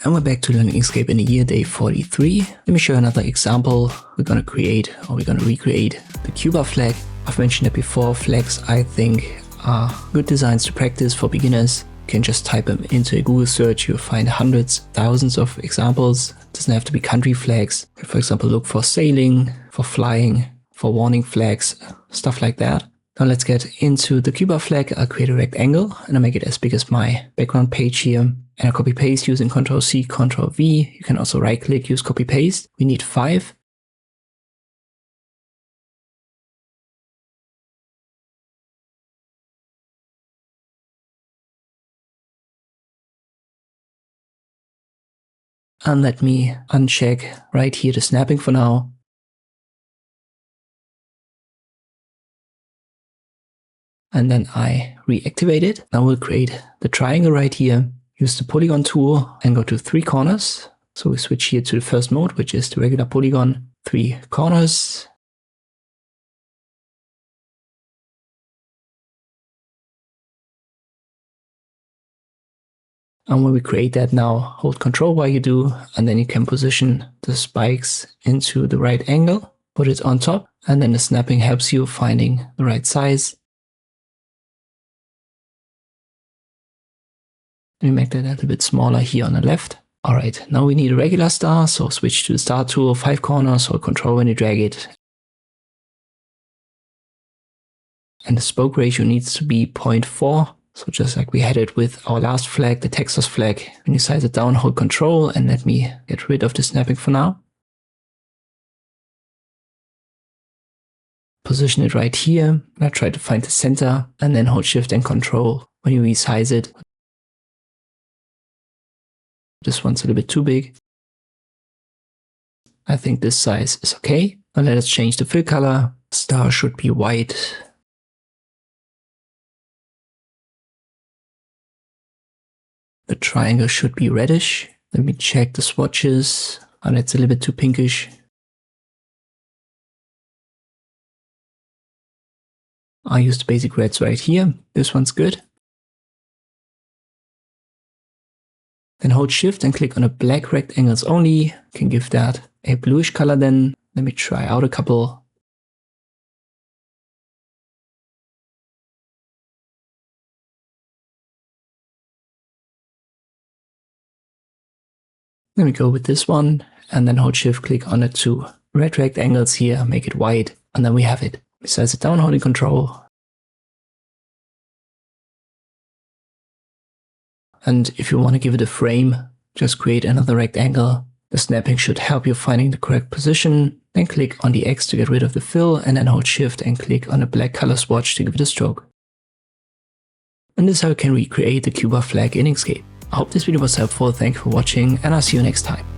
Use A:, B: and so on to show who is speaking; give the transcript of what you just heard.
A: And we're back to learning Inkscape in the year day 43. Let me show you another example. We're going to recreate the Cuba flag. I've mentioned it before. Flags, I think, are good designs to practice for beginners. You can just type them into a Google search. You'll find hundreds, thousands of examples. It doesn't have to be country flags. For example, look for sailing, for flying, for warning flags, stuff like that. Now let's get into the Cuba flag. I'll create a rectangle and I'll make it as big as my background page here. And I'll copy paste using Ctrl+C, Ctrl+V. You can also right click, use copy paste. We need 5. And let me uncheck right here the snapping for now. And then I reactivate it. Now we'll create the triangle right here. Use the polygon tool and go to 3 corners. So we switch here to the first mode, which is the regular polygon, 3 corners. And when we create that now, hold Ctrl while you do, and then you can position the spikes into the right angle, put it on top, and then the snapping helps you finding the right size. Let me make that a little bit smaller here on the left. All right, now we need a regular star, so switch to the star tool, 5 corners, hold Ctrl when you drag it. And the spoke ratio needs to be 0.4. So just like we had it with our last flag, the Texas flag. When you size it down, hold Ctrl and let me get rid of the snapping for now. Position it right here. I try to find the center and then hold Shift and Ctrl when you resize it. This one's a little bit too big. I think this size is okay. Now let us change the fill color. Star should be white. The triangle should be reddish. Let me check the swatches. And it's a little bit too pinkish. I use the basic reds right here. This one's good. Then hold Shift and click on the black rectangles only. You can give that a bluish color then. Let me try out a couple. Let me go with this one and then hold Shift, click on the 2 red rectangles here, make it white, and then we have it. We size it down, holding Ctrl. And if you want to give it a frame, just create another rectangle. The snapping should help you finding the correct position. Then click on the X to get rid of the fill and then hold Shift and click on the black color swatch to give it a stroke. And this is how you can recreate the Cuba flag in Inkscape. I hope this video was helpful. Thank you for watching and I'll see you next time.